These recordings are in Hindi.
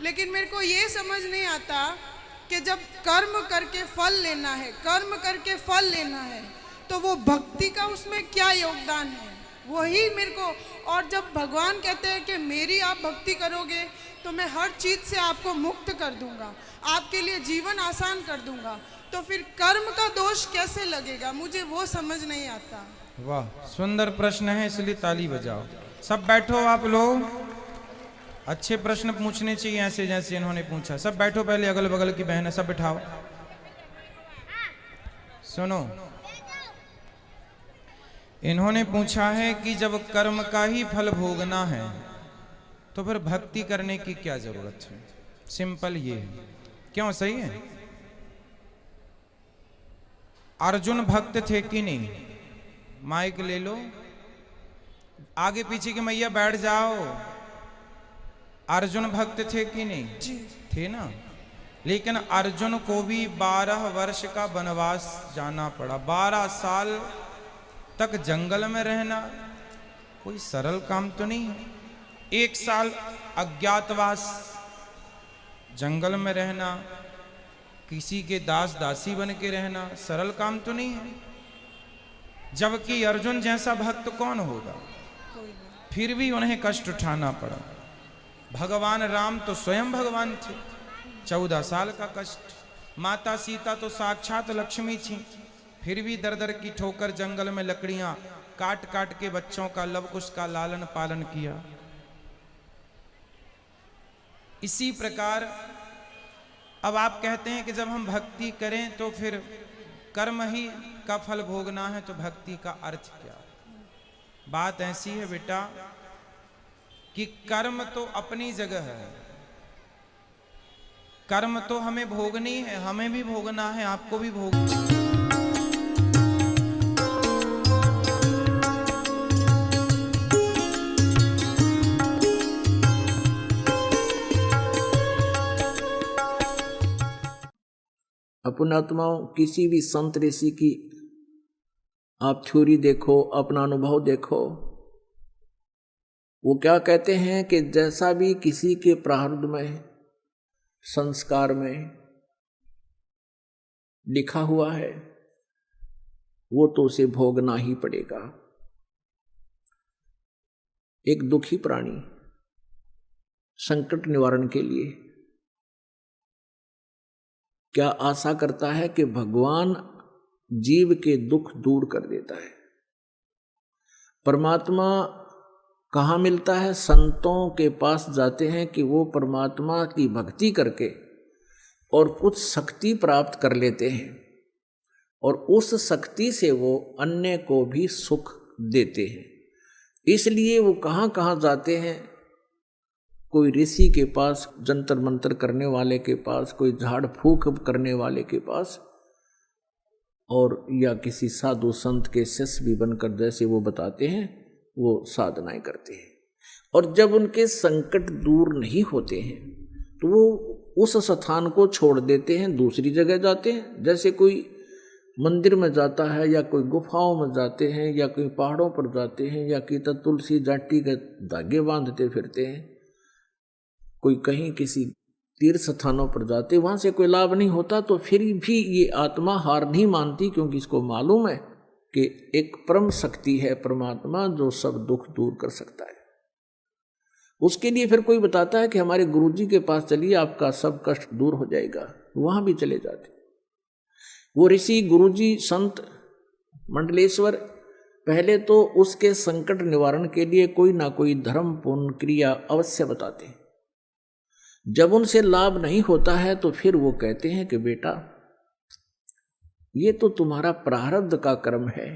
लेकिन मेरे को ये समझ नहीं आता कि जब कर्म करके फल लेना है, कर्म करके फल लेना है, तो वो भक्ति का उसमें क्या योगदान है, वही मेरे को। और जब भगवान कहते हैं कि मेरी आप भक्ति करोगे तो मैं हर चीज़ से आपको मुक्त कर दूंगा, आपके लिए जीवन आसान कर दूंगा, तो फिर कर्म का दोष कैसे लगेगा, मुझे वो समझ नहीं आता। वाह, सुंदर प्रश्न है, इसलिए ताली बजाओ। सब बैठो आप लोग, अच्छे प्रश्न पूछने चाहिए ऐसे जैसे इन्होंने पूछा। सब बैठो, पहले अगल बगल की बहन है सब बिठाओ। सुनो, इन्होंने पूछा है कि जब कर्म का ही फल भोगना है तो फिर भक्ति करने की क्या जरूरत है। सिंपल ये है, क्यों? सही है। अर्जुन भक्त थे कि नहीं? माइक ले लो, आगे पीछे की मैया बैठ जाओ। अर्जुन भक्त थे कि नहीं? थे ना। लेकिन अर्जुन को भी 12 वर्ष का वनवास जाना पड़ा। 12 साल तक जंगल में रहना कोई सरल काम तो नहीं है। 1 साल अज्ञातवास, जंगल में रहना, किसी के दास दासी बन के रहना सरल काम तो नहीं है। जबकि अर्जुन जैसा भक्त कौन होगा? फिर भी उन्हें कष्ट उठाना पड़ा। भगवान राम तो स्वयं भगवान थे, 14 साल का कष्ट। माता सीता तो साक्षात लक्ष्मी थी, फिर भी दर दर की ठोकर जंगल में लकड़ियां काट काट के बच्चों का लवकुश का लालन पालन किया। इसी प्रकार अब आप कहते हैं कि जब हम भक्ति करें तो फिर कर्म ही का फल भोगना है, तो भक्ति का अर्थ क्या? बात ऐसी है बेटा कि कर्म तो अपनी जगह है, कर्म तो हमें भोगनी है, हमें भी भोगना है, आपको भी भोगना है। अपनात्माओं, किसी भी संत ऋषि की आप थ्योरी देखो, अपना अनुभव देखो, वो क्या कहते हैं कि जैसा भी किसी के प्रारब्ध में, संस्कार में लिखा हुआ है वो तो उसे भोगना ही पड़ेगा। एक दुखी प्राणी संकट निवारण के लिए क्या आशा करता है कि भगवान जीव के दुख दूर कर देता है। परमात्मा कहाँ मिलता है? संतों के पास जाते हैं कि वो परमात्मा की भक्ति करके और कुछ शक्ति प्राप्त कर लेते हैं, और उस शक्ति से वो अन्य को भी सुख देते हैं। इसलिए वो कहाँ कहाँ जाते हैं? कोई ऋषि के पास, जंतर मंतर करने वाले के पास, कोई झाड़ फूक करने वाले के पास, और या किसी साधु संत के शिष्य भी बनकर जैसे वो बताते हैं वो साधनाएं करते हैं। और जब उनके संकट दूर नहीं होते हैं तो वो उस स्थान को छोड़ देते हैं, दूसरी जगह जाते हैं। जैसे कोई मंदिर में जाता है, या कोई गुफाओं में जाते हैं, या कोई पहाड़ों पर जाते हैं, या कि तुलसी जाटी के धागे बांधते फिरते हैं, कोई कहीं किसी तीर्थ स्थानों पर जाते, वहां से कोई लाभ नहीं होता, तो फिर भी ये आत्मा हार नहीं मानती, क्योंकि इसको मालूम है कि एक परम शक्ति है परमात्मा जो सब दुख दूर कर सकता है। उसके लिए फिर कोई बताता है कि हमारे गुरुजी के पास चलिए, आपका सब कष्ट दूर हो जाएगा, वहां भी चले जाते। वो ऋषि, गुरुजी, संत, मंडलेश्वर पहले तो उसके संकट निवारण के लिए कोई ना कोई धर्म पूर्ण क्रिया अवश्य बताते हैं। जब उनसे लाभ नहीं होता है तो फिर वो कहते हैं कि बेटा ये तो तुम्हारा प्रारब्ध का कर्म है।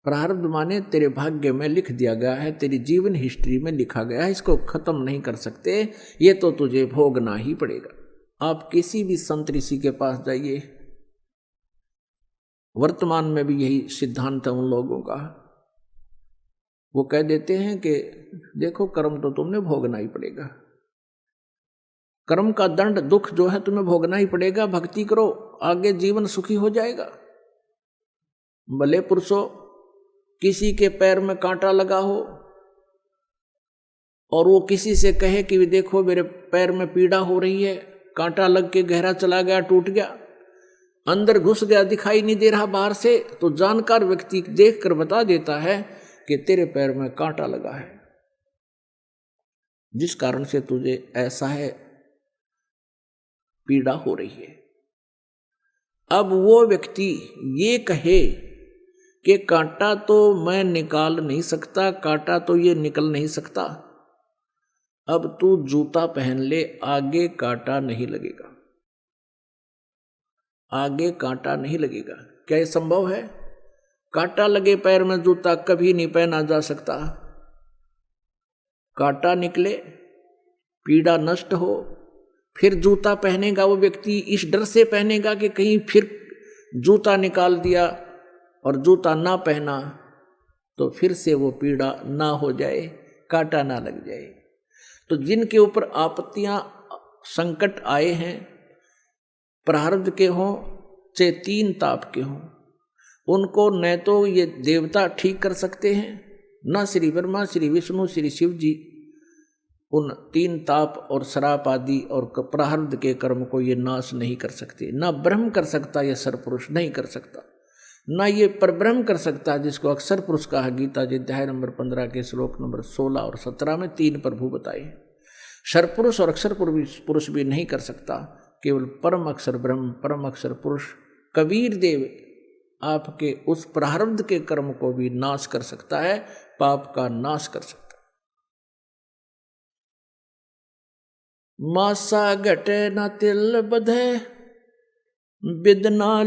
प्रारब्ध माने तेरे भाग्य में लिख दिया गया है, तेरी जीवन हिस्ट्री में लिखा गया है, इसको खत्म नहीं कर सकते, ये तो तुझे भोगना ही पड़ेगा। आप किसी भी संत ऋषि के पास जाइए, वर्तमान में भी यही सिद्धांत है उन लोगों का। वो कह देते हैं कि देखो कर्म तो तुमने भोगना ही पड़ेगा, कर्म का दंड दुख जो है तुम्हें भोगना ही पड़ेगा। भक्ति करो, आगे जीवन सुखी हो जाएगा। भले पुरुषों, किसी के पैर में कांटा लगा हो और वो किसी से कहे कि देखो मेरे पैर में पीड़ा हो रही है, कांटा लग के गहरा चला गया, टूट गया, अंदर घुस गया, दिखाई नहीं दे रहा बाहर से, तो जानकार व्यक्ति देखकर बता देता है कि तेरे पैर में कांटा लगा है, जिस कारण से तुझे ऐसा है, पीड़ा हो रही है। अब वो व्यक्ति ये कहे कि कांटा तो मैं निकाल नहीं सकता, कांटा तो ये निकल नहीं सकता, अब तू जूता पहन ले, आगे कांटा नहीं लगेगा, आगे कांटा नहीं लगेगा। क्या ये संभव है? कांटा लगे पैर में जूता कभी नहीं पहना जा सकता। कांटा निकले, पीड़ा नष्ट हो, फिर जूता पहनेगा वो व्यक्ति, इस डर से पहनेगा कि कहीं फिर जूता निकाल दिया और जूता ना पहना तो फिर से वो पीड़ा ना हो जाए, कांटा ना लग जाए। तो जिनके ऊपर आपत्तियां संकट आए हैं, प्रारब्ध के हों चाहे 3 ताप के हों, उनको न तो ये देवता ठीक कर सकते हैं, न श्री ब्रह्मा, श्री विष्णु, श्री शिव जी उन 3 ताप और श्राप आदि और प्रारब्ध के कर्म को ये नाश नहीं कर सकते। न ब्रह्म कर सकता, ये सरपुरुष नहीं कर सकता, न ये परब्रह्म कर सकता है, जिसको अक्षर पुरुष कहा गीता जी अध्याय नंबर 15 के श्लोक नंबर 16 और 17 में 3 प्रभु बताए। सरपुरुष और अक्षर पुरुष भी नहीं कर सकता, केवल परम अक्षर ब्रह्म, परम अक्षर पुरुष कबीर देव आपके उस प्रारब्ध के कर्म को भी नाश कर सकता है, पाप का नाश कर सकता है। मासा घटे न तिल बधे, बिदना